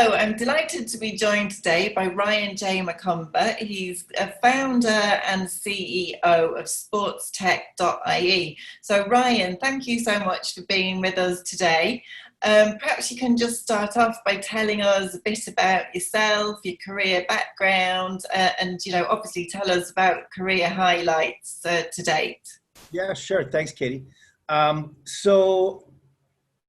So I'm delighted to be joined today by Ryan J. McCumber. He's a founder and CEO of SportsTech.ai. So Ryan, thank you so much for being with us today. Perhaps you can just start off by telling us a bit about yourself, your career background, and obviously tell us about career highlights to date. Yeah, sure. Thanks, Katie. So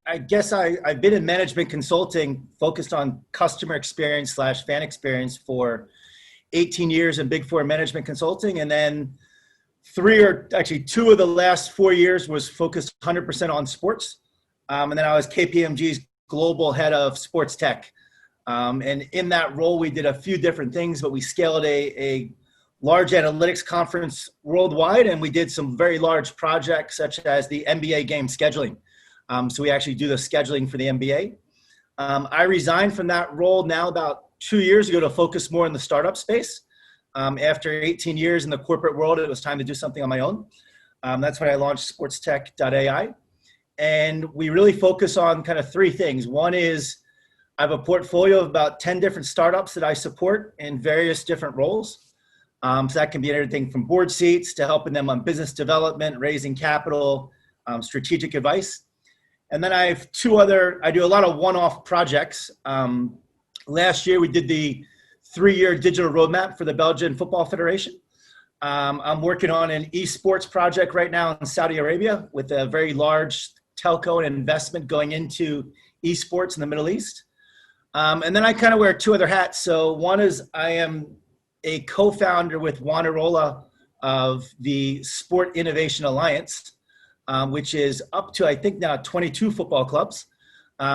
I guess I've been in management consulting focused on customer experience / fan experience for 18 years in Big Four management consulting. And then two of the last 4 years was focused 100% on sports. And then I was KPMG's global head of sports tech. And in that role, we did a few different things, but we scaled a large analytics conference worldwide. And we did some very large projects such as the NBA game scheduling. So we actually do the scheduling for the NBA. I resigned from that role now about 2 years ago to focus more in the startup space. After 18 years in the corporate world, it was time to do something on my own. That's when I launched SportsTech.ai. And we really focus on kind of three things. One is I have a portfolio of about 10 different startups that I support in various different roles. So that can be everything from board seats to helping them on business development, raising capital, strategic advice. And then I have I do a lot of one-off projects. Last year, we did the 3-year digital roadmap for the Belgian Football Federation. I'm working on an esports project right now in Saudi Arabia with a very large telco and investment going into esports in the Middle East. And then I kind of wear two other hats. So one is I am a co-founder with Juan Arola of the Sport Innovation Alliance, which is up to, I think now 22 football clubs.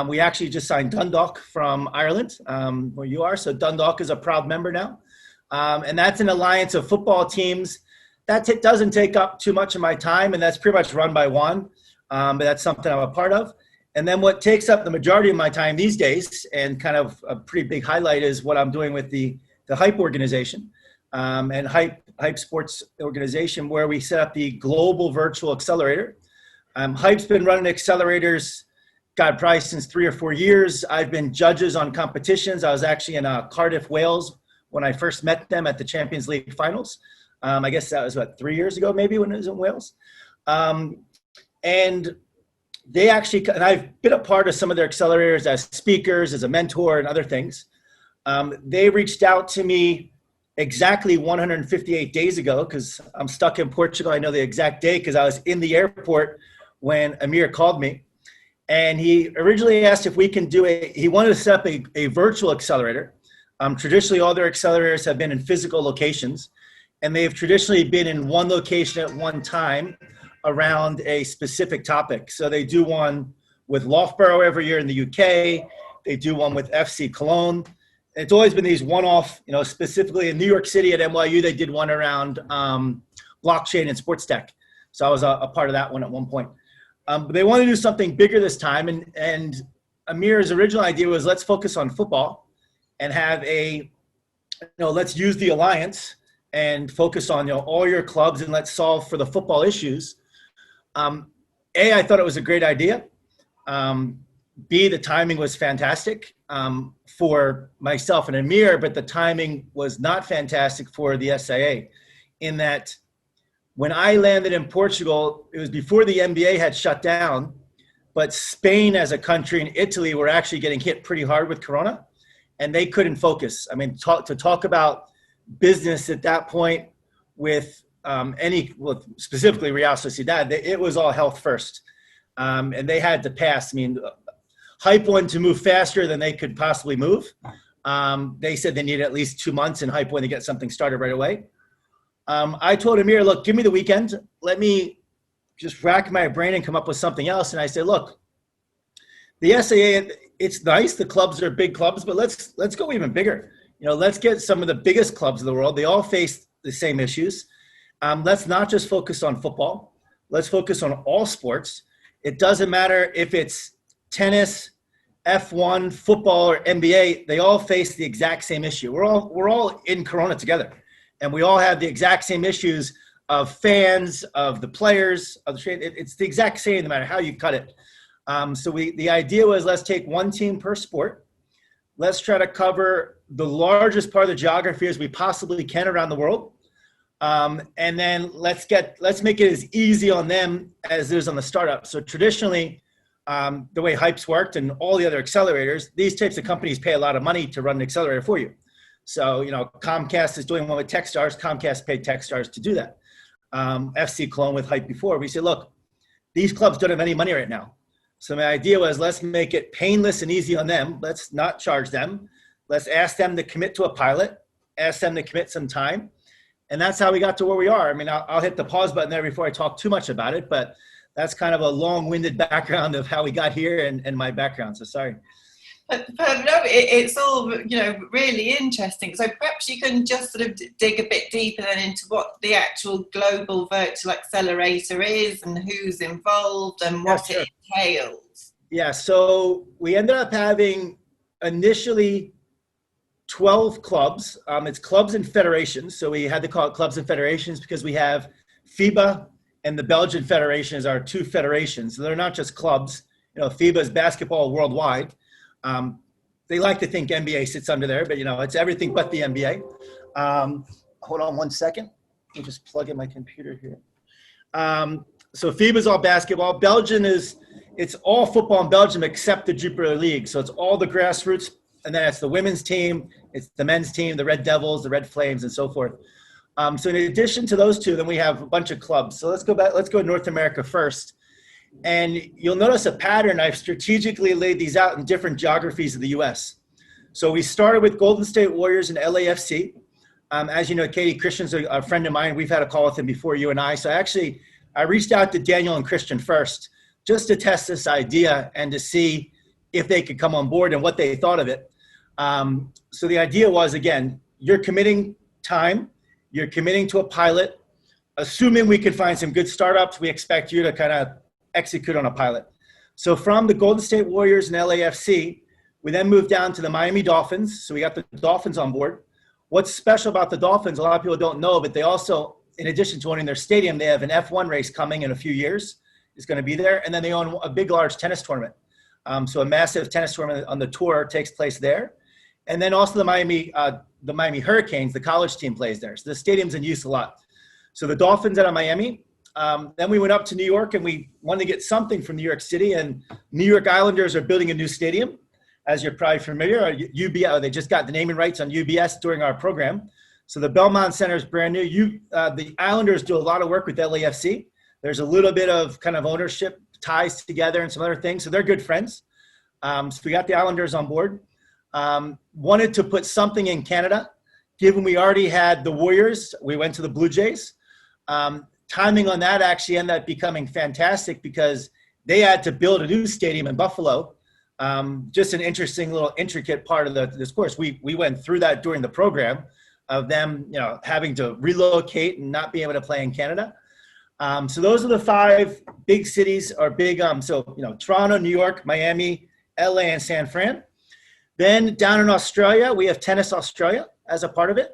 We actually just signed Dundalk from Ireland, where you are. So Dundalk is a proud member now. And that's an alliance of football teams. That doesn't take up too much of my time, and that's pretty much run by Juan. But that's something I'm a part of. And then what takes up the majority of my time these days, and kind of a pretty big highlight, is what I'm doing with the Hype organization, and Hype Sports organization, where we set up the Global Virtual Accelerator. Hype's been running accelerators, probably since 3 or 4 years. I've been judges on competitions. I was actually in Cardiff, Wales, when I first met them at the Champions League finals. I guess that was 3 years ago, maybe, when it was in Wales. And I've been a part of some of their accelerators as speakers, as a mentor, and other things. They reached out to me exactly 158 days ago, because I'm stuck in Portugal. I know the exact date because I was in the airport when Amir called me. And he originally asked if we can he wanted to set up a virtual accelerator. Traditionally, all their accelerators have been in physical locations, and they've traditionally been in one location at one time around a specific topic. So they do one with Loughborough every year in the UK. They do one with FC Koln. It's always been these one-off, specifically in New York City at NYU, they did one around blockchain and sports tech. So I was a part of that one at one point. But they want to do something bigger this time. And Amir's original idea was, let's focus on football and have let's use the alliance and focus on all your clubs, and let's solve for the football issues. I thought it was a great idea. B, the timing was fantastic for myself and Amir, but the timing was not fantastic for the SIA, in that when I landed in Portugal, it was before the NBA had shut down, but Spain as a country and Italy were actually getting hit pretty hard with Corona, and they couldn't focus. I mean, to talk about business at that point with specifically Real Sociedad, it was all health first. And they had to pass. I mean, Hype wanted to move faster than they could possibly move. They said they needed at least 2 months, and Hype wanted to get something started right away. I told Amir, look, give me the weekend. Let me just rack my brain and come up with something else. And I said, look, the SAA, it's nice. The clubs are big clubs, but let's go even bigger. Let's get some of the biggest clubs in the world. They all face the same issues. Let's not just focus on football. Let's focus on all sports. It doesn't matter if it's tennis, F1, football, or NBA. They all face the exact same issue. We're all in Corona together, and we all have the exact same issues of fans, of the players, of the trade. It's the exact same no matter how you cut it. So the idea was, let's take one team per sport. let's try to cover the largest part of the geography as we possibly can around the world. And then let's make it as easy on them as it is on the startup. So traditionally, the way Hype's worked and all the other accelerators, these types of companies pay a lot of money to run an accelerator for you. So, Comcast is doing one with Techstars. Comcast paid Techstars to do that. FC Koln with Hype before. We say, look, these clubs don't have any money right now. So my idea was, let's make it painless and easy on them. Let's not charge them. Let's ask them to commit to a pilot, ask them to commit some time. And that's how we got to where we are. I mean, I'll hit the pause button there before I talk too much about it, but that's kind of a long-winded background of how we got here and my background. So sorry. But no, it's all, really interesting. So perhaps you can just sort of dig a bit deeper then into what the actual Global Virtual Accelerator is and who's involved and what it entails. Yeah, so we ended up having initially 12 clubs. It's clubs and federations. So we had to call it clubs and federations because we have FIBA and the Belgian Federation as our two federations. So they're not just clubs. FIBA is basketball worldwide. They like to think NBA sits under there, but it's everything but the NBA. Hold on one second. Let me just plug in my computer here. So FIBA is all basketball. Belgian it's all football in Belgium except the Jupiler League. So it's all the grassroots, and then it's the women's team, it's the men's team, the Red Devils, the Red Flames, and so forth. So in addition to those two, then we have a bunch of clubs. So let's go to North America first. And you'll notice a pattern. I've strategically laid these out in different geographies of the U.S. So we started with Golden State Warriors and LAFC. As you know, Katie, Christian's a friend of mine. We've had a call with him before, you and I. So I reached out to Daniel and Christian first just to test this idea and to see if they could come on board and what they thought of it. So the idea was, again, you're committing time, you're committing to a pilot. Assuming we could find some good startups, we expect you to kind of execute on a pilot. So from the Golden State Warriors and LAFC, we then moved down to the Miami Dolphins. So we got the Dolphins on board. What's special about the Dolphins, a lot of people don't know, but they also, in addition to owning their stadium, they have an F1 race coming in a few years. It's going to be there. And then they own a big, large tennis tournament. So a massive tennis tournament on the tour takes place there. And then also the Miami Hurricanes, the college team, plays there. So the stadium's in use a lot. So the Dolphins out of Miami. Then we went up to New York and we wanted to get something from New York City, and New York Islanders are building a new stadium. As you're probably familiar, UBS, they just got the naming rights on UBS during our program. So the Belmont Center is brand new. The Islanders do a lot of work with LAFC. There's a little bit of kind of ownership ties together and some other things. So they're good friends. So we got the Islanders on board. Wanted to put something in Canada. Given we already had the Warriors, we went to the Blue Jays. Timing on that actually ended up becoming fantastic because they had to build a new stadium in Buffalo. Just an interesting little intricate part of this course. We went through that during the program of them, having to relocate and not being able to play in Canada. So those are the 5 big cities or big, Toronto, New York, Miami, LA, and San Fran. Then down in Australia, we have Tennis Australia as a part of it,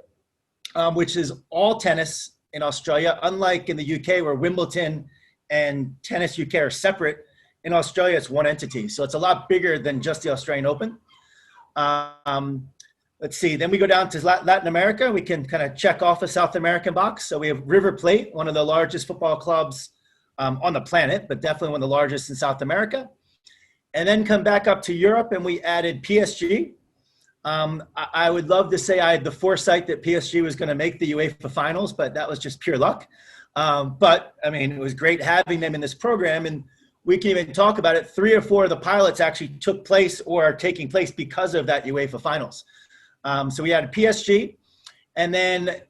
which is all tennis in Australia, unlike in the UK where Wimbledon and Tennis UK are separate. In Australia, it's one entity. So it's a lot bigger than just the Australian Open. Let's see, then we go down to Latin America. We can kind of check off a South American box. So we have River Plate, one of the largest football clubs on the planet, but definitely one of the largest in South America. And then come back up to Europe and we added PSG. I would love to say I had the foresight that PSG was going to make the UEFA finals, but that was just pure luck. But I mean, it was great having them in this program, and we can even talk about it. 3 or 4 of the pilots actually took place or are taking place because of that UEFA finals. So we added PSG, and then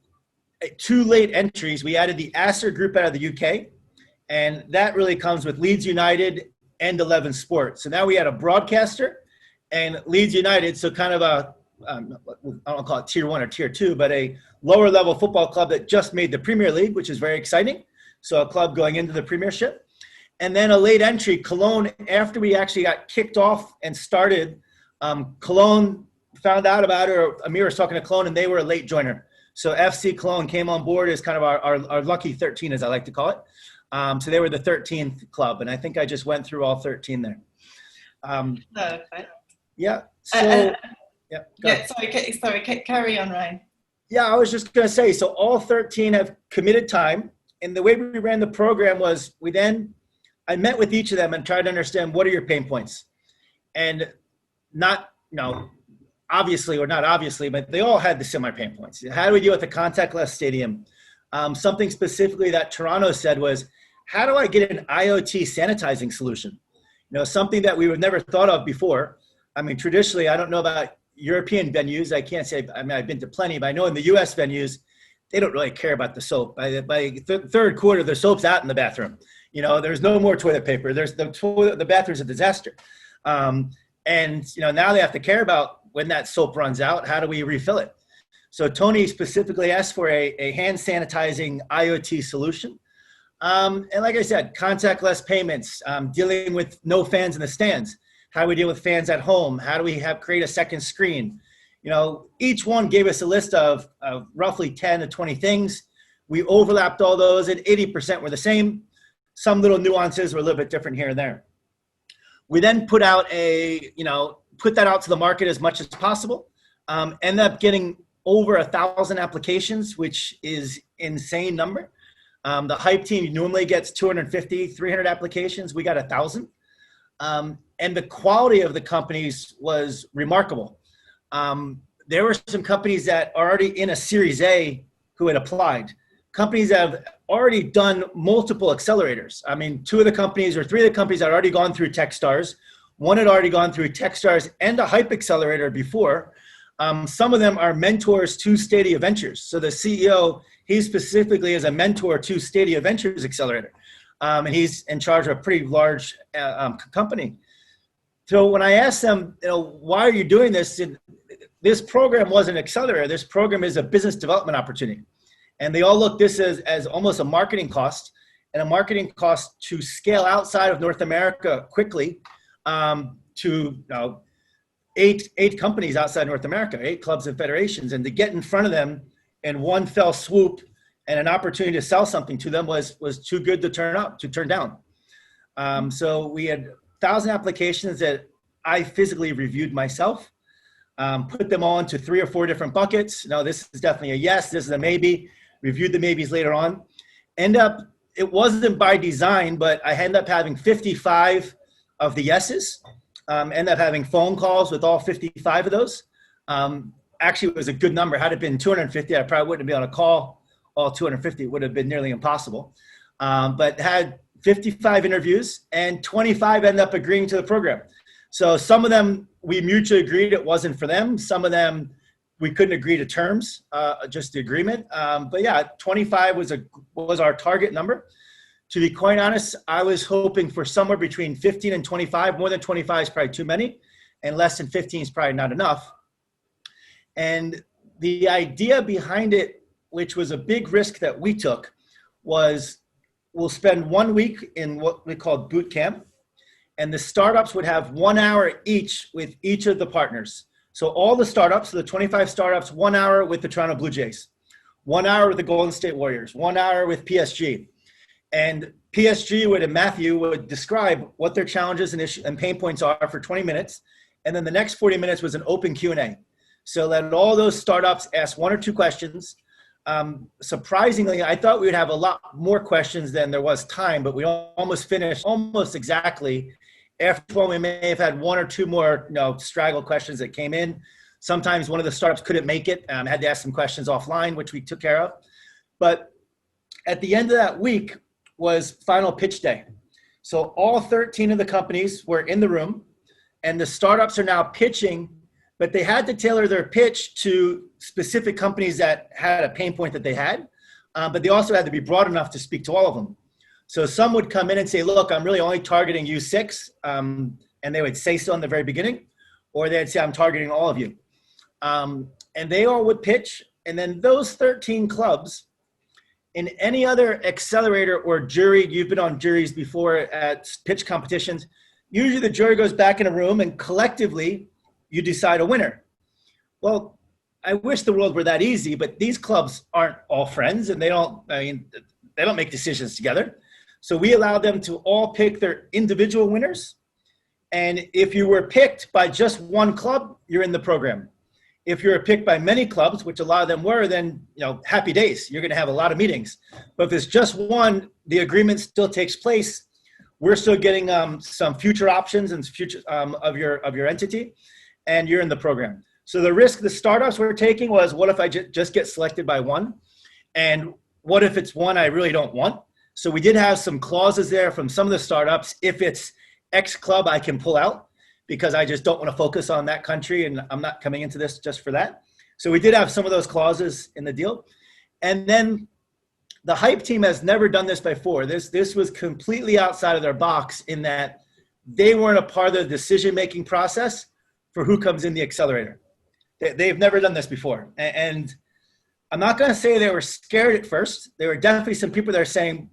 2 late entries. We added the Acer Group out of the UK, and that really comes with Leeds United and 11 Sports. So now we had a broadcaster and Leeds United, so kind of I don't call it tier 1 or tier 2, but a lower level football club that just made the Premier League, which is very exciting. So a club going into the Premiership. And then a late entry, Cologne, after we actually got kicked off and started, Cologne found out about it, or Amir was talking to Cologne, and they were a late joiner. So FC Koln came on board as kind of our lucky 13, as I like to call it. So they were the 13th club, and I think I just went through all 13 there. Perfect. Yeah. So Yeah. Yeah, sorry, carry on, Ryan. Yeah, I was just going to say, so all 13 have committed time. And the way we ran the program was I met with each of them and tried to understand what are your pain points. And not, obviously or not obviously, but they all had the similar pain points. How do we deal with the contactless stadium? Something specifically that Toronto said was, how do I get an IoT sanitizing solution? Something that we would never thought of before. I mean, traditionally, I don't know about European venues. I can't say, I've been to plenty, but I know in the US venues, they don't really care about the soap. By third quarter, the soap's out in the bathroom. There's no more toilet paper. The bathroom's a disaster. And now they have to care about when that soap runs out, how do we refill it? So Tony specifically asked for a hand sanitizing IoT solution. And like I said, contactless payments, dealing with no fans in the stands. How do we deal with fans at home? How do we create a second screen? Each one gave us a list of roughly 10 to 20 things. We overlapped all those, and 80% were the same. Some little nuances were a little bit different here and there. We then put out put that out to the market as much as possible. Ended up getting over 1,000 applications, which is insane number. The hype team normally gets 250, 300 applications. We got 1,000. And the quality of the companies was remarkable. There were some companies that are already in a Series A who had applied. Companies that have already done multiple accelerators. I mean, 2 of the companies or 3 of the companies had already gone through Techstars. One had already gone through Techstars and a hype accelerator before. Some of them are mentors to Stadia Ventures. So the CEO, he specifically is a mentor to Stadia Ventures Accelerator. And he's in charge of a pretty large company. So when I asked them, why are you doing this? This program wasn't an accelerator. This program is a business development opportunity. And they all look this as almost a marketing cost, and a marketing cost to scale outside of North America quickly to 8 companies outside North America, 8 clubs and federations, and to get in front of them in one fell swoop and an opportunity to sell something to them was too good to turn down. So we had 1,000 applications that I physically reviewed myself, put them all into 3 or 4 different buckets. No, this is definitely a yes, this is a maybe. Reviewed the maybes later on. It wasn't by design, but I ended up having 55 of the yeses. Ended up having phone calls with all 55 of those. Actually, it was a good number. Had it been 250, I probably wouldn't be on a call all 250. It would have been nearly impossible. But had 55 interviews, and 25 ended up agreeing to the program. So some of them we mutually agreed it wasn't for them. Some of them we couldn't agree to terms, just the agreement. But yeah, 25 was our target number. To be quite honest, I was hoping for somewhere between 15 and 25. More than 25 is probably too many, and less than 15 is probably not enough. And the idea behind it, which was a big risk that we took, was we'll spend 1 week in what we call boot camp, and the startups would have 1 hour each with each of the partners. So all the startups, so the 25 startups, 1 hour with the Toronto Blue Jays, 1 hour with the Golden State Warriors, 1 hour with PSG. And PSG and Matthew would describe what their challenges and pain points are for 20 minutes. And then the next 40 minutes was an open Q&A. So let all those startups ask 1 or 2 questions. Surprisingly, I thought we would have a lot more questions than there was time, but we almost finished almost exactly. After one, we may have had 1 or 2 more straggle questions that came in. Sometimes one of the startups couldn't make it. Had to ask some questions offline, which we took care of. But at the end of that week was final pitch day. So all 13 of the companies were in the room, and the startups are now pitching, but they had to tailor their pitch to specific companies that had a pain point that they had, but they also had to be broad enough to speak to all of them. So some would come in and say, look, I'm really only targeting you 6, and they would say so in the very beginning, or they'd say, I'm targeting all of you. And they all would pitch, and then those 13 clubs, in any other accelerator or jury, you've been on juries before at pitch competitions, usually the jury goes back in a room and collectively you decide a winner. Well, I wish the world were that easy, but these clubs aren't all friends, and they don't make decisions together. So we allow them to all pick their individual winners. And if you were picked by just one club, you're in the program. If you're picked by many clubs, which a lot of them were, then, happy days. You're going to have a lot of meetings. But if it's just one, the agreement still takes place. We're still getting some future options and future of your entity, and you're in the program. So the risk the startups were taking was, what if I just get selected by one? And what if it's one I really don't want? So we did have some clauses there from some of the startups. If it's X club, I can pull out, because I just don't want to focus on that country, and I'm not coming into this just for that. So we did have some of those clauses in the deal. And then the Hype team has never done this before. This was completely outside of their box, in that they weren't a part of the decision-making process for who comes in the accelerator. They've never done this before. And I'm not going to say they were scared at first. There were definitely some people that are saying,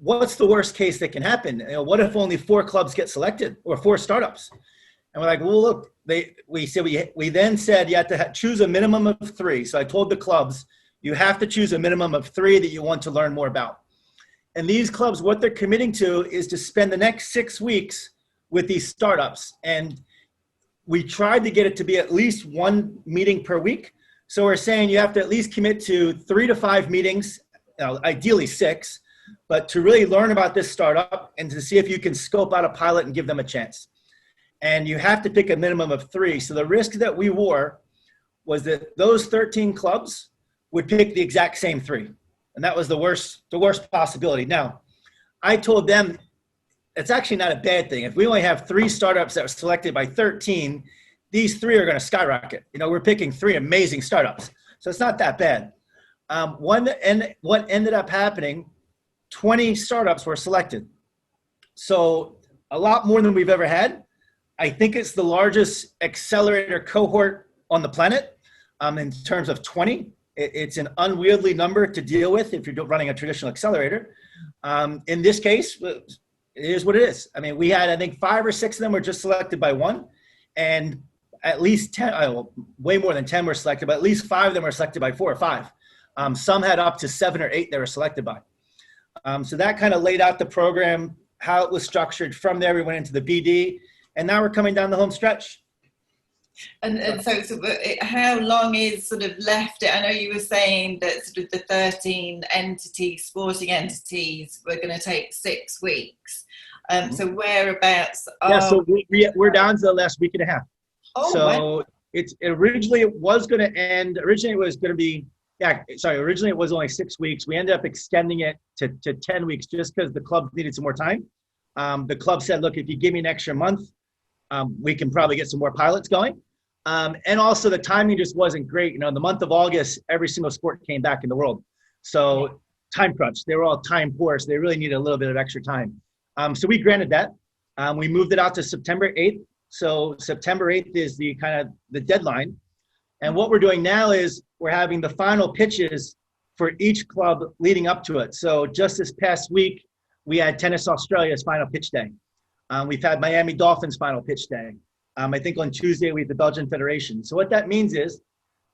what's the worst case that can happen? What if only 4 clubs get selected, or 4 startups? And we're like, well, look, we then said you have to choose a minimum of 3. So I told the clubs, you have to choose a minimum of 3 that you want to learn more about. And these clubs, what they're committing to is to spend the next 6 weeks with these startups. And we tried to get it to be at least 1 meeting per week. So we're saying you have to at least commit to 3 to 5 meetings, ideally 6, but to really learn about this startup and to see if you can scope out a pilot and give them a chance. And you have to pick a minimum of 3. So the risk that we wore was that those 13 clubs would pick the exact same 3. And that was the worst possibility. Now, I told them it's actually not a bad thing. If we only have 3 startups that were selected by 13, these 3 are going to skyrocket. We're picking 3 amazing startups. So it's not that bad. What ended up happening, 20 startups were selected. So a lot more than we've ever had. I think it's the largest accelerator cohort on the planet in terms of 20. It's an unwieldy number to deal with if you're running a traditional accelerator. In this case, it is what it is. I mean, we had, I think, 5 or 6 of them were just selected by one, and at least 10, way more than 10 were selected, but at least 5 of them were selected by 4 or 5. Some had up to 7 or 8 they were selected by. So that kind of laid out the program, how it was structured. From there, we went into the BD, and now we're coming down the home stretch. And so how long is sort of left? I know you were saying that sort of the 13 entities, sporting entities, were going to take 6 weeks. So whereabouts are... Yeah, so we're down to the last week and a half. Oh, so originally it was going to end, originally it was only 6 weeks. We ended up extending it to 10 weeks just because the club needed some more time. The club said, look, if you give me an extra month, we can probably get some more pilots going. And also the timing just wasn't great. The month of August, every single sport came back in the world. So time crunch, they were all time poor. So they really needed a little bit of extra time. So we granted that. We moved it out to September 8th. So September 8th is the deadline. And what we're doing now is we're having the final pitches for each club leading up to it. So just this past week, we had Tennis Australia's final pitch day. We've had Miami Dolphins final pitch day. I think on Tuesday, we have the Belgian Federation. So what that means is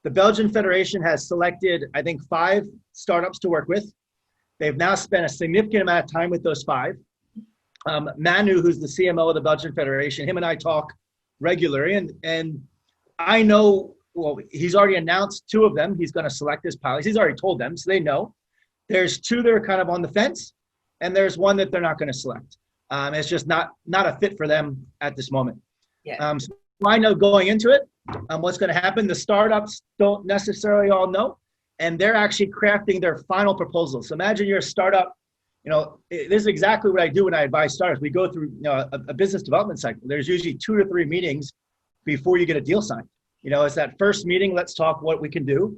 the Belgian Federation has selected, I think, 5 startups to work with. They've now spent a significant amount of time with those 5. Manu, who's the CMO of the Belgian Federation, him and I talk regularly. And I know, well, he's already announced 2 of them. He's going to select as pilots. He's already told them, so they know. There's 2 that are kind of on the fence, and there's 1 that they're not going to select. It's just not a fit for them at this moment. Yeah. So I know going into it, what's going to happen. The startups don't necessarily all know, and they're actually crafting their final proposal. So imagine you're a startup. This is exactly what I do when I advise startups. We go through a business development cycle. There's usually 2 to 3 meetings before you get a deal signed. It's that first meeting. Let's talk what we can do.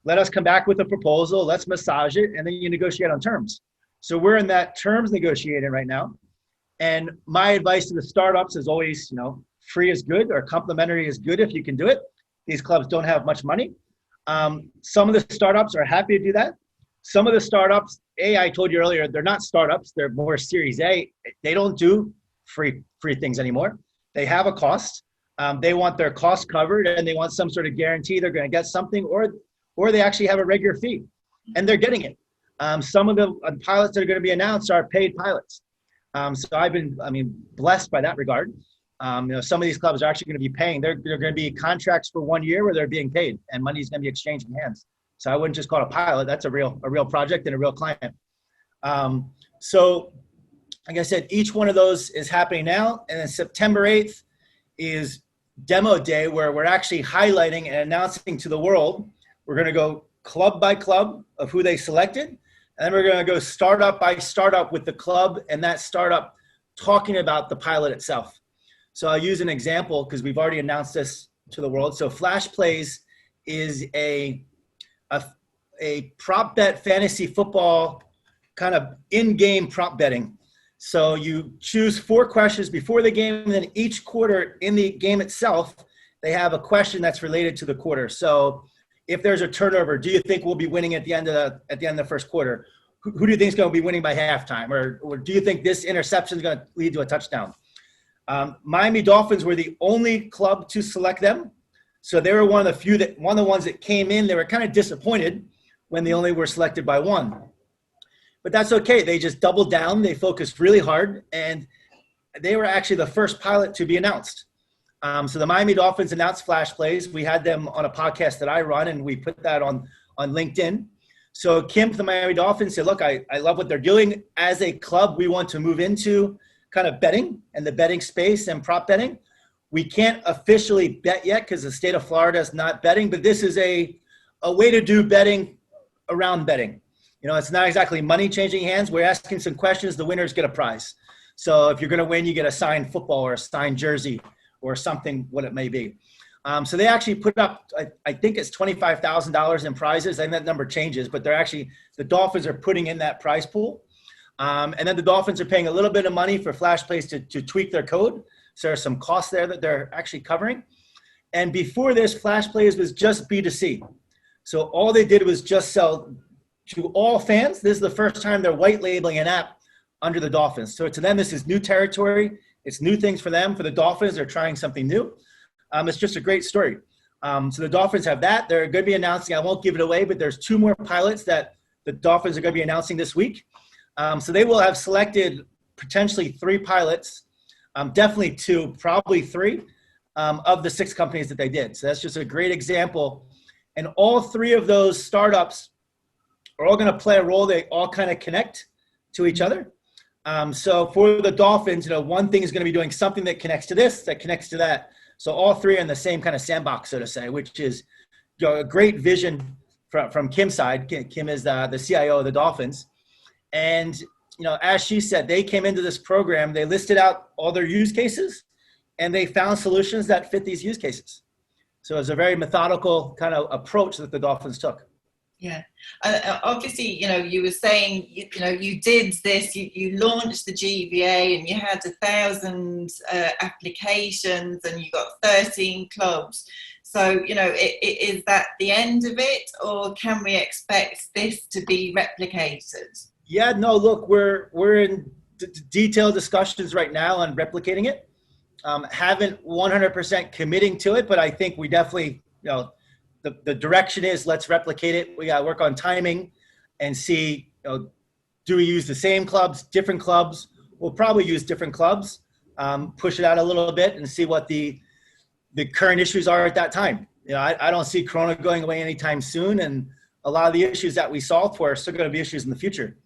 Let us come back with a proposal. Let's massage it, and then you negotiate on terms. So we're in that terms negotiating right now. And my advice to the startups is always, free is good, or complimentary is good if you can do it. These clubs don't have much money. Some of the startups are happy to do that. Some of the startups, I told you earlier, they're not startups. They're more Series A. They don't do free things anymore. They have a cost. They want their costs covered, and they want some sort of guarantee they're going to get something, or they actually have a regular fee, and they're getting it. Some of the pilots that are going to be announced are paid pilots. So I've been, blessed by that regard. Some of these clubs are actually going to be paying. They're going to be contracts for 1 year where they're being paid and money's going to be exchanging hands. So I wouldn't just call it a pilot. That's a real project and a real client. So like I said, each one of those is happening now. And then September 8th is demo day where we're actually highlighting and announcing to the world. We're going to go club by club of who they selected. And then we're going to go startup by startup with the club and that startup talking about the pilot itself. So I'll use an example because we've already announced this to the world. So Flash Plays is a prop bet fantasy football kind of in-game prop betting. So you choose 4 questions before the game, and then each quarter in the game itself, they have a question that's related to the quarter. So if there's a turnover, do you think we'll be winning at the end of the first quarter? Who do you think is going to be winning by halftime? Or do you think this interception is going to lead to a touchdown? Miami Dolphins were the only club to select them. So they were one of the ones that came in. They were kind of disappointed when they only were selected by one. But that's okay. They just doubled down. They focused really hard, and they were actually the first pilot to be announced. So the Miami Dolphins announced Flash Plays. We had them on a podcast that I run, and we put that on LinkedIn. So Kim from the Miami Dolphins said, look, I love what they're doing. As a club, we want to move into kind of betting and the betting space and prop betting. We can't officially bet yet because the state of Florida is not betting, but this is a way to do betting around betting. It's not exactly money changing hands. We're asking some questions. The winners get a prize. So if you're going to win, you get a signed football or a signed jersey or something, what it may be. So they actually put up, I think it's $25,000 in prizes. I think that number changes, but the Dolphins are putting in that prize pool. And then the Dolphins are paying a little bit of money for Flash Plays to tweak their code. So there's some costs there that they're actually covering. And before this, Flash Plays was just B2C. So all they did was just sell to all fans. This is the first time they're white labeling an app under the Dolphins. So to them, this is new territory. It's new things for them. For the Dolphins, they're trying something new. It's just a great story. So the Dolphins have that. They're going to be announcing, I won't give it away, but there's 2 more pilots that the Dolphins are going to be announcing this week. So they will have selected potentially 3 pilots, definitely 2, probably 3 of the 6 companies that they did. So that's just a great example. And all 3 of those startups are all going to play a role. They all kind of connect to each other. So for the Dolphins, one thing is going to be doing something that connects to this, that connects to that. So all 3 are in the same kind of sandbox, so to say, which is a great vision from Kim's side. Kim is the CIO of the Dolphins. And, as she said, they came into this program, they listed out all their use cases, and they found solutions that fit these use cases. So it's a very methodical kind of approach that the Dolphins took. Yeah. Obviously, you were saying, you did this, you launched the GVA and you had 1,000 applications and you got 13 clubs. So, is that the end of it, or can we expect this to be replicated? Yeah, no, look, we're in detailed discussions right now on replicating it. Haven't 100% committing to it, but I think we definitely, the direction is let's replicate it. We got to work on timing and see, do we use the same clubs, different clubs? We'll probably use different clubs, push it out a little bit and see what the current issues are at that time. I don't see Corona going away anytime soon. And a lot of the issues that we solved for are still going to be issues in the future.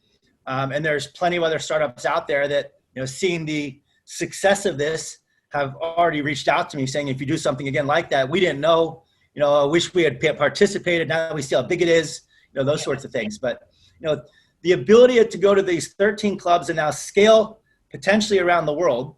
And there's plenty of other startups out there that, seeing the success of this have already reached out to me saying, if you do something again like that, we didn't know, I wish we had participated. Now that we see how big it is, those sorts of things. But, the ability to go to these 13 clubs and now scale potentially around the world.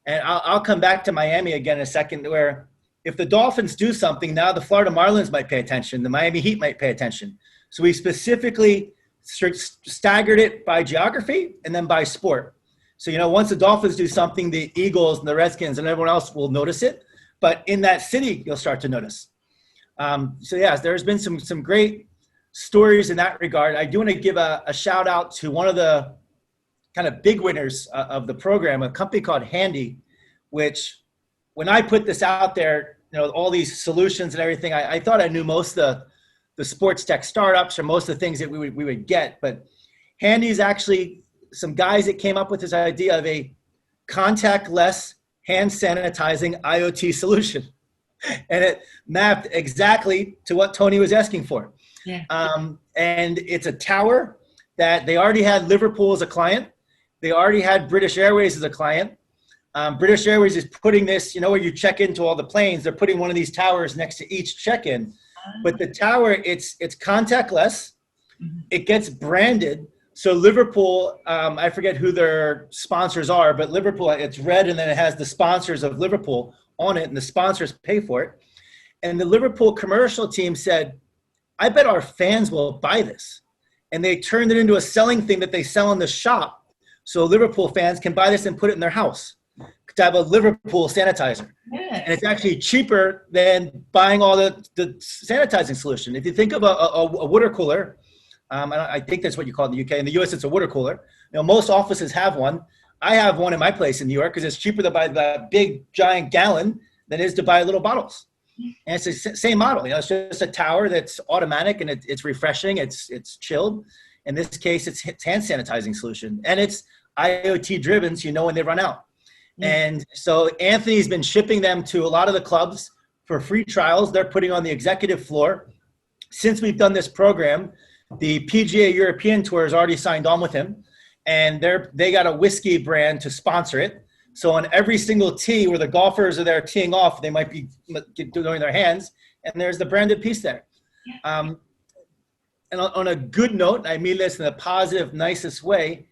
And I'll come back to Miami again in a second, where if the Dolphins do something, now the Florida Marlins might pay attention. The Miami Heat might pay attention. So we specifically staggered it by geography and then by sport. So, once the Dolphins do something, the Eagles and the Redskins and everyone else will notice it. But in that city, you'll start to notice. So, yes, there's been some great stories in that regard. I do want to give a shout out to one of the kind of big winners of the program, a company called Handy, which when I put this out there, all these solutions and everything, I thought I knew most of the sports tech startups or most of the things that we would get. But Handy is actually some guys that came up with this idea of a contactless hand sanitizing IoT solution. And it mapped exactly to what Tony was asking for. Yeah. And it's a tower that they already had Liverpool as a client. They already had British Airways as a client. British Airways is putting this, you know, where you check into all the planes, they're putting one of these towers next to each check-in. But the tower, it's contactless. It gets branded. So Liverpool, I forget who their sponsors are, but Liverpool, it's red and then it has the sponsors of Liverpool on it and the sponsors pay for it. And the Liverpool commercial team said, I bet our fans will buy this. And they turned it into a selling thing that they sell in the shop. So Liverpool fans can buy this and put it in their house to have a Liverpool sanitizer. Yeah. And it's actually cheaper than buying all the sanitizing solution. If you think of a water cooler, and I think that's what you call it in the UK. In the US, it's a water cooler. You know, most offices have one. I have one in my place in New York because it's cheaper to buy the big giant gallon than it is to buy little bottles. And it's the same model. You know, it's just a tower that's automatic and it's refreshing. It's chilled. In this case, it's hand sanitizing solution, and it's IoT driven, so you know when they run out. And so Anthony's been shipping them to a lot of the clubs for free trials. They're putting on the executive floor. Since we've done this program, the PGA European Tour has already signed on with him, and they got a whiskey brand to sponsor it. So on every single tee where the golfers are there teeing off, they might be doing their hands, and there's the branded piece there. And on a good note, I mean this in a positive, nicest way,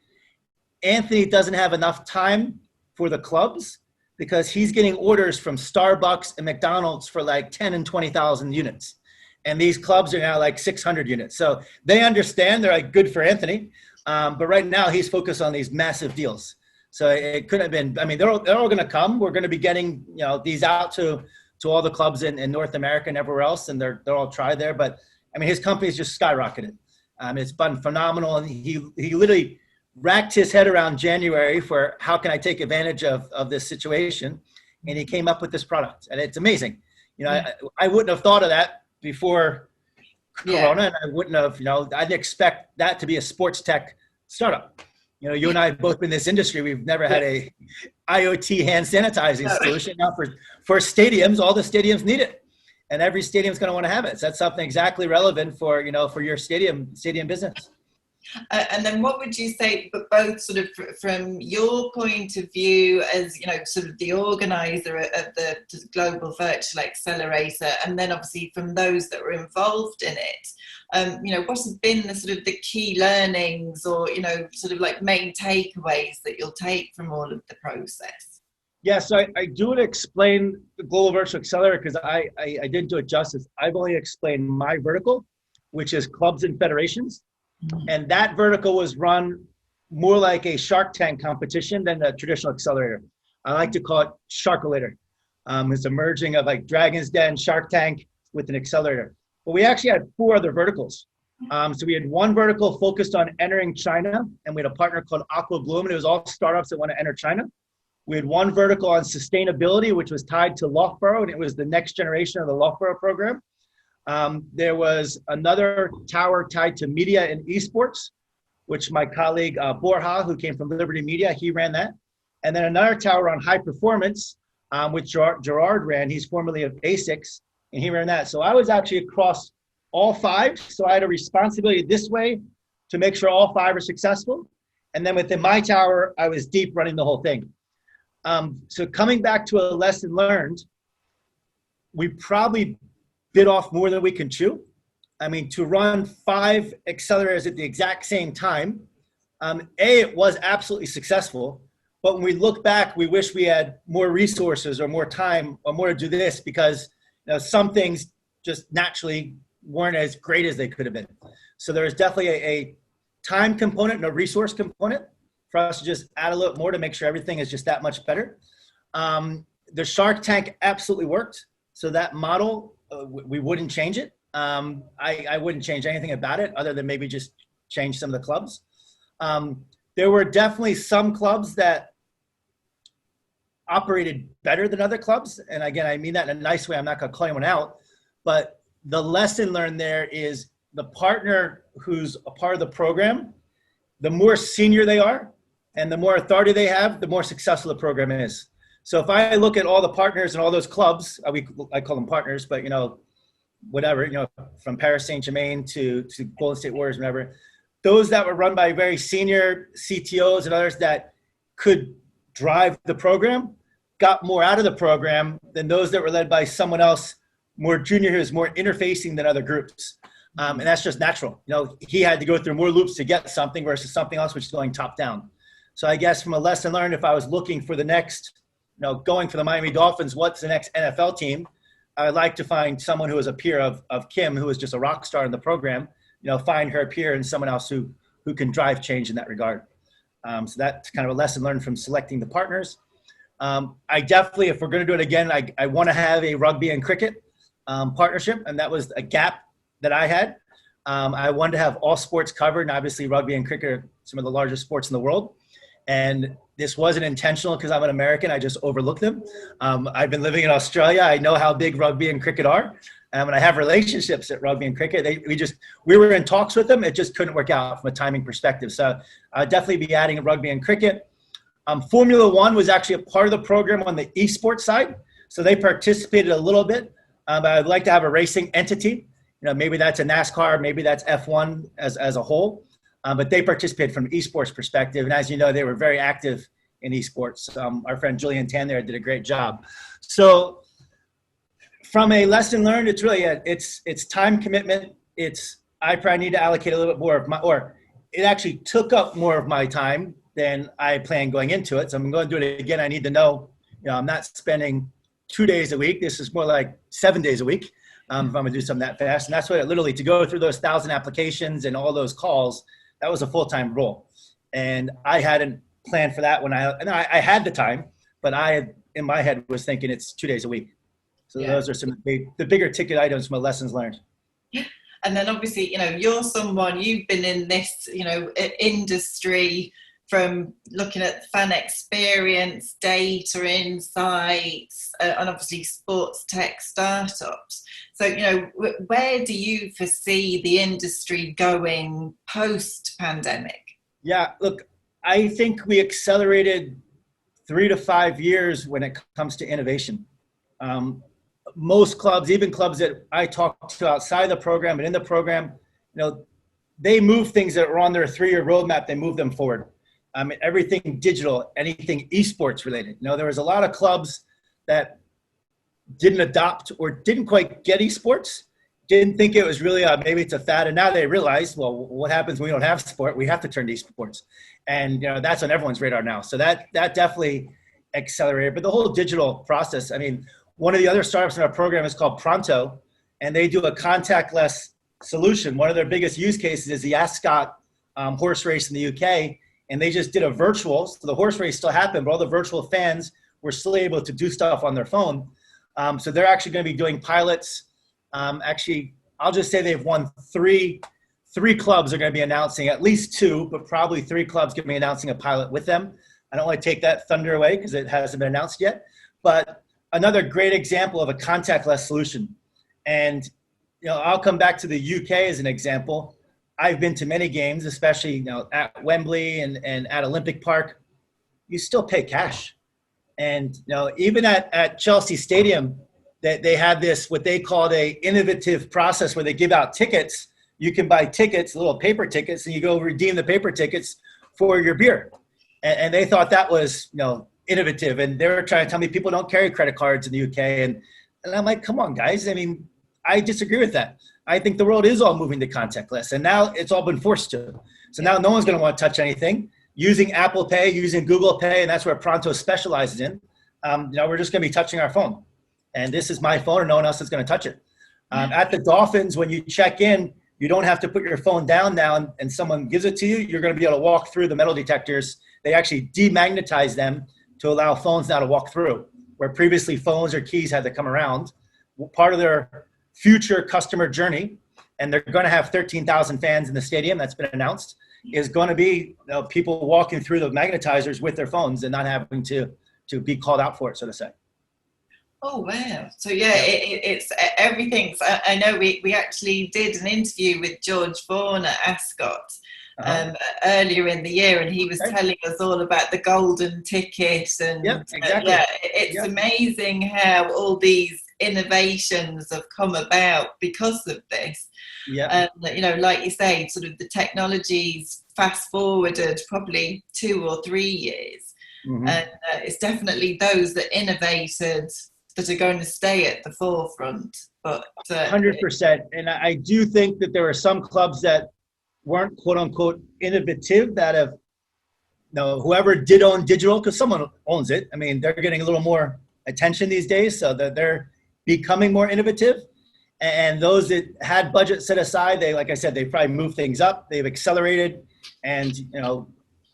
Anthony doesn't have enough time for the clubs because he's getting orders from Starbucks and McDonald's for like 10 and 20,000 units. And these clubs are now like 600 units. So they understand, they're like good for Anthony. But right now he's focused on these massive deals. So it couldn't have been, I mean, they're all going to come. We're going to be getting, you know, these out to all the clubs in North America and everywhere else. And they're all tried there. But I mean, his company's just skyrocketed. It's been phenomenal. And he literally racked his head around January for how can I take advantage of this situation. And he came up with this product, and it's amazing. You know, I wouldn't have thought of that before Corona, and I wouldn't have, you know, I'd expect that to be a sports tech startup. You know, you and I have both been in this industry. We've never had a IoT hand sanitizing solution. Now for stadiums, all the stadiums need it, and every stadium's going to want to have it. So that's something exactly relevant for, you know, for your stadium business. And then what would you say, but both sort of from your point of view as, you know, sort of the organizer of the Global Virtual Accelerator, and then obviously from those that were involved in it, you know, what has been the sort of the key learnings or, you know, sort of like main takeaways that you'll take from all of the process? Yeah, so I do want to explain the Global Virtual Accelerator because I didn't do it justice. I've only explained my vertical, which is clubs and federations. And that vertical was run more like a Shark Tank competition than a traditional accelerator. I like to call it Sharkolator. It's a merging of like Dragon's Den, Shark Tank with an accelerator. But we actually had 4 other verticals. So we had one vertical focused on entering China, and we had a partner called Aqua Bloom, and it was all startups that want to enter China. We had one vertical on sustainability, which was tied to Loughborough, and it was the next generation of the Loughborough program. There was another tower tied to media and esports, which my colleague Borja, who came from Liberty Media, he ran that. And then another tower on high performance, which Gerard ran. He's formerly of ASICS, and he ran that. So I was actually across all 5. So I had a responsibility this way to make sure all 5 are successful. And then within my tower, I was deep running the whole thing. So coming back to a lesson learned, we probably bit off more than we can chew. I mean, to run 5 accelerators at the exact same time, it was absolutely successful. But when we look back, we wish we had more resources or more time or more to do this because, you know, some things just naturally weren't as great as they could have been. So there's definitely a time component and a resource component for us to just add a little more to make sure everything is just that much better. The Shark Tank absolutely worked. So that model, we wouldn't change it. I wouldn't change anything about it other than maybe just change some of the clubs. There were definitely some clubs that operated better than other clubs. And again, I mean that in a nice way. I'm not going to call anyone out. But the lesson learned there is the partner who's a part of the program, the more senior they are and the more authority they have, the more successful the program is. So if I look at all the partners and all those clubs, I call them partners, but whatever, from Paris Saint-Germain to Golden State Warriors, whatever, those that were run by very senior CTOs and others that could drive the program got more out of the program than those that were led by someone else, more junior, who's more interfacing than other groups. And that's just natural. He had to go through more loops to get something versus something else, which is going top down. So I guess from a lesson learned, if I was looking for the next, going for the Miami Dolphins, what's the next NFL team? I'd like to find someone who is a peer of Kim, who is just a rock star in the program, find her peer and someone else who can drive change in that regard. So that's kind of a lesson learned from selecting the partners. I definitely, if we're going to do it again, I want to have a rugby and cricket partnership, and that was a gap that I had. I wanted to have all sports covered, and obviously rugby and cricket are some of the largest sports in the world. And this wasn't intentional because I'm an American. I just overlooked them. I've been living in Australia. I know how big rugby and cricket are. And I have relationships at rugby and cricket. We were in talks with them. It just couldn't work out from a timing perspective. So I'd definitely be adding rugby and cricket. Formula One was actually a part of the program on the esports side. So they participated a little bit. But I'd like to have a racing entity. Maybe that's a NASCAR, maybe that's F1 as a whole. But they participated from an esports perspective. And as you know, they were very active in esports. Our friend Julian Tan there did a great job. So from a lesson learned, it's really, it's time commitment. I probably need to allocate a little bit more of it actually took up more of my time than I planned going into it. So I'm going to do it again. I need to know, I'm not spending 2 days a week. This is more like 7 days a week if I'm going to do something that fast. And that's what literally, to go through those 1,000 applications and all those calls, that was a full-time role. And I hadn't planned for that I had the time, but in my head was thinking it's 2 days a week. So those are some of the bigger ticket items from lessons learned. And then obviously, you've been in this, industry from looking at fan experience, data insights, and obviously sports tech startups. So, where do you foresee the industry going post-pandemic? Yeah, look, I think we accelerated 3 to 5 years when it comes to innovation. Most clubs, even clubs that I talk to outside the program and in the program, they move things that were on their 3-year roadmap, they move them forward. Everything digital, anything esports related. There was a lot of clubs that didn't adopt or didn't quite get esports, didn't think it was really maybe it's a fad, and now they realize, well, what happens when we don't have sport? We have to turn to esports, and that's on everyone's radar now. So that definitely accelerated. But the whole digital process. One of the other startups in our program is called Pronto, and they do a contactless solution. One of their biggest use cases is the Ascot horse race in the UK. And they just did a virtual, so the horse race still happened, but all the virtual fans were still able to do stuff on their phone. So they're actually going to be doing pilots. Actually, I'll just say they've won three clubs are going to be announcing, at least 2, but probably 3 clubs going to be announcing a pilot with them. I don't want to take that thunder away because it hasn't been announced yet. But another great example of a contactless solution. And I'll come back to the UK as an example. I've been to many games, especially at Wembley and at Olympic Park. You still pay cash, and even at Chelsea Stadium, they have this what they call a innovative process where they give out tickets. You can buy tickets, little paper tickets, and you go redeem the paper tickets for your beer. And they thought that was innovative, and they were trying to tell me people don't carry credit cards in the UK, and I'm like, come on, guys. I disagree with that. I think the world is all moving to contactless, and now it's all been forced to. So now no one's going to want to touch anything. Using Apple Pay, using Google Pay, and that's where Pronto specializes in. We're just going to be touching our phone. And this is my phone, and no one else is going to touch it. At the Dolphins, when you check in, you don't have to put your phone down now and someone gives it to you. You're going to be able to walk through the metal detectors. They actually demagnetize them to allow phones now to walk through, where previously phones or keys had to come around. Part of their future customer journey, and they're going to have 13,000 fans in the stadium, that's been announced, is going to be people walking through the magnetizers with their phones and not having to be called out for it, so to say. Oh, wow. So, it's everything. So I know we actually did an interview with George Vaughan at Ascot, Uh-huh. earlier in the year, and he was Okay. telling us all about the golden ticket. And Yep, exactly. yeah, it's Yep. amazing how all these innovations have come about because of this. Yep. And like you say, sort of the technology's fast forwarded probably 2 or 3 years, Mm-hmm. and it's definitely those that innovated that are going to stay at the forefront. But 100%. And I do think that there are some clubs that weren't quote unquote innovative that have, whoever did own digital, because someone owns it. I mean, they're getting a little more attention these days, so that they're becoming more innovative. And those that had budget set aside, they, like I said, they probably moved things up. They've accelerated. And,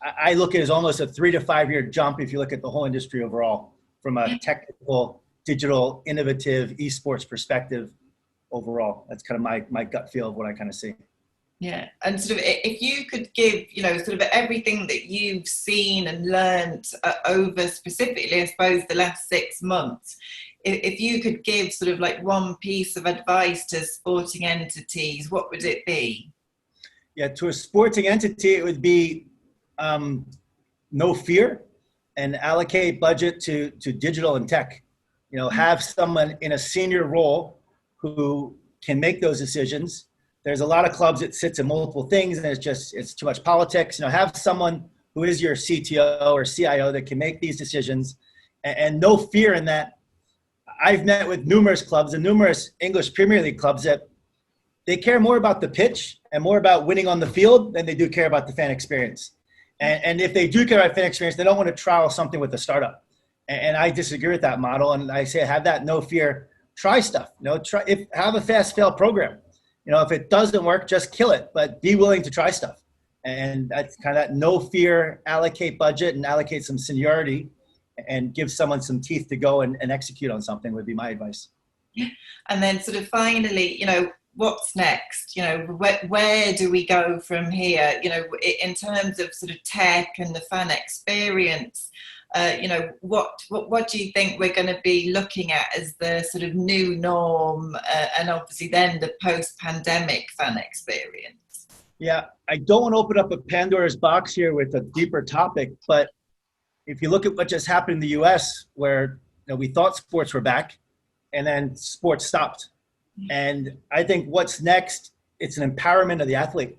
I look at it as almost a 3 to 5 year jump if you look at the whole industry overall from a technical, digital, innovative esports perspective overall. That's kind of my gut feel of what I kind of see. Yeah, and sort of if you could give, sort of everything that you've seen and learned over specifically, I suppose, the last 6 months, if you could give sort of like one piece of advice to sporting entities, what would it be? Yeah, to a sporting entity, it would be no fear and allocate budget to digital and tech. Have someone in a senior role who can make those decisions. There's a lot of clubs that sits in multiple things and it's too much politics. Have someone who is your CTO or CIO that can make these decisions, and no fear in that. I've met with numerous clubs and numerous English Premier League clubs that they care more about the pitch and more about winning on the field than they do care about the fan experience. And if they do care about fan experience, they don't want to trial something with a startup. And I disagree with that model. And I say, have that no fear, try stuff. Have a fast fail program. If it doesn't work, just kill it, but be willing to try stuff. And that's kind of that no fear, allocate budget and allocate some seniority and give someone some teeth to go and execute on something would be my advice. And then sort of finally, what's next? Where do we go from here? In terms of sort of tech and the fan experience, what do you think we're going to be looking at as the sort of new norm, and obviously then the post-pandemic fan experience? Yeah, I don't want to open up a Pandora's box here with a deeper topic, but if you look at what just happened in the US, where we thought sports were back and then sports stopped. And I think what's next, it's an empowerment of the athlete.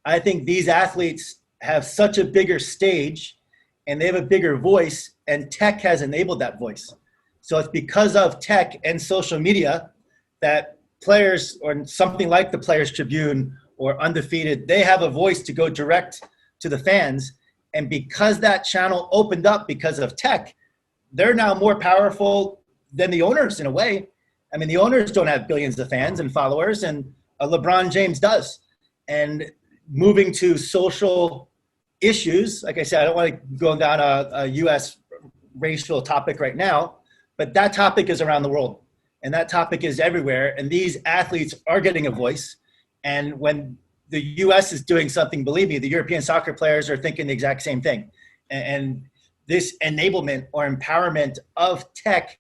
I think these athletes have such a bigger stage and they have a bigger voice, and tech has enabled that voice. So it's because of tech and social media that players, or something like the Players Tribune or Undefeated, they have a voice to go direct to the fans. And because that channel opened up because of tech, they're now more powerful than the owners in a way. I mean, the owners don't have billions of fans and followers, and LeBron James does. And moving to social issues, like I said, I don't want to go down a U.S. racial topic right now, but that topic is around the world, and that topic is everywhere. And these athletes are getting a voice. And when the U.S. is doing something, believe me, the European soccer players are thinking the exact same thing. And this enablement or empowerment of tech,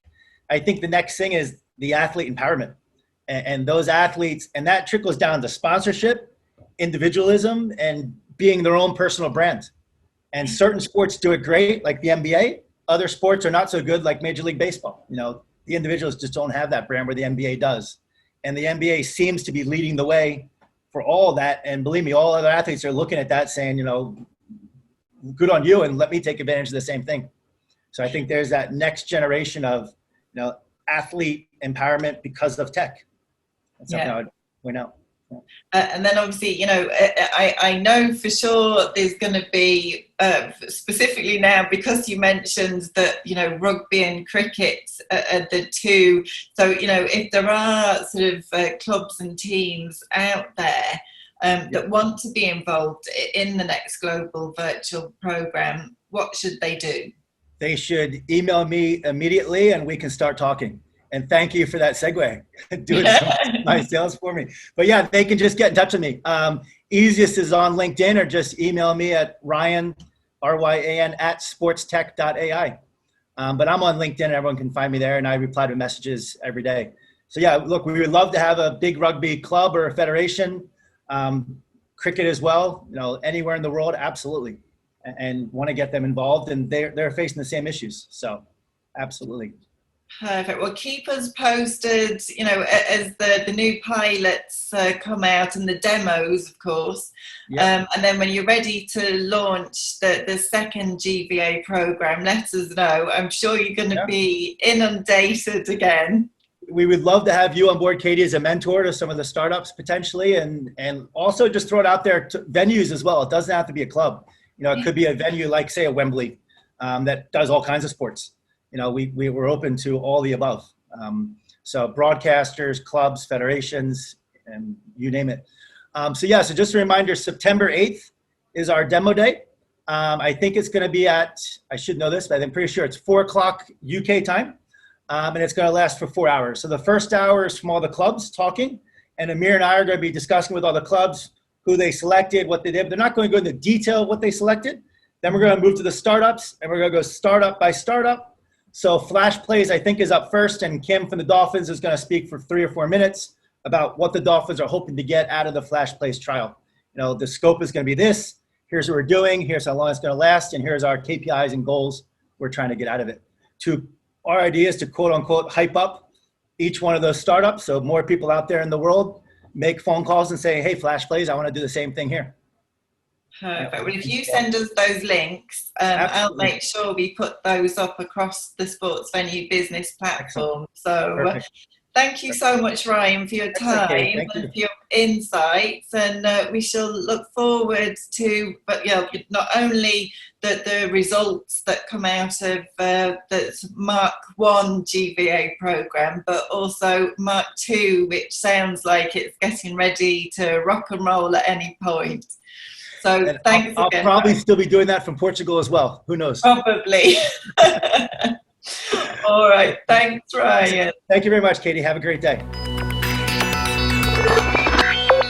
I think the next thing is the athlete empowerment. And those athletes, and that trickles down to sponsorship, individualism, and being their own personal brand. And certain sports do it great, like the NBA. Other sports are not so good, like Major League Baseball. The individuals just don't have that brand where the NBA does. And the NBA seems to be leading the way for all of that. And believe me, all other athletes are looking at that saying, good on you, and let me take advantage of the same thing. So I think there's that next generation of, athlete empowerment because of tech. That's something I would point out. Yeah. And then obviously, I know for sure there's going to be, specifically now, because you mentioned that, rugby and cricket are the two. So, if there are sort of clubs and teams out there that want to be involved in the next global virtual program, what should they do? They should email me immediately and we can start talking. And thank you for that segue. Doing some nice sales for me. But yeah, they can just get in touch with me. Easiest is on LinkedIn, or just email me at Ryan, RYAN, at SportsTech.ai. But I'm on LinkedIn and everyone can find me there, and I reply to messages every day. So yeah, look, we would love to have a big rugby club or a federation. cricket as well, anywhere in the world, absolutely. And want to get them involved, and they're facing the same issues. So absolutely. Perfect. Well, keep us posted, as the new pilots come out and the demos, of course. Yep. And then when you're ready to launch the second GVA program, let us know. I'm sure you're going to be inundated again. We would love to have you on board, Katie, as a mentor to some of the startups potentially, and also just throw it out there to venues as well. It doesn't have to be a club. It could be a venue like, say, a Wembley that does all kinds of sports. We're open to all the above. So broadcasters, clubs, federations, and you name it. So just a reminder, September 8th is our demo day. I think it's going to be I should know this, but I'm pretty sure it's 4:00 UK time. And it's going to last for 4 hours. So the first hour is from all the clubs talking, and Amir and I are going to be discussing with all the clubs who they selected, what they did. They're not going to go into detail of what they selected. Then we're going to move to the startups, and we're going to go startup by startup. So Flash Plays, I think, is up first, and Kim from the Dolphins is going to speak for 3 or 4 minutes about what the Dolphins are hoping to get out of the Flash Plays trial. The scope is going to be this. Here's what we're doing. Here's how long it's going to last, and here's our KPIs and goals we're trying to get out of it. Our idea is to, quote unquote, hype up each one of those startups, so more people out there in the world make phone calls and say, hey, Flash Plays, I want to do the same thing here. Perfect. Well, if you send us those links, I'll make sure we put those up across the sports venue business platform. So thank you so much, Ryan, for your time and for your insights. And we shall look forward to, not only the results that come out of the Mark 1 GVA program, but also Mark 2, which sounds like it's getting ready to rock and roll at any point. So thanks again. I'll probably still be doing that from Portugal as well. Who knows? Probably. All right. Thanks, Ryan. Thank you very much, Katie. Have a great day.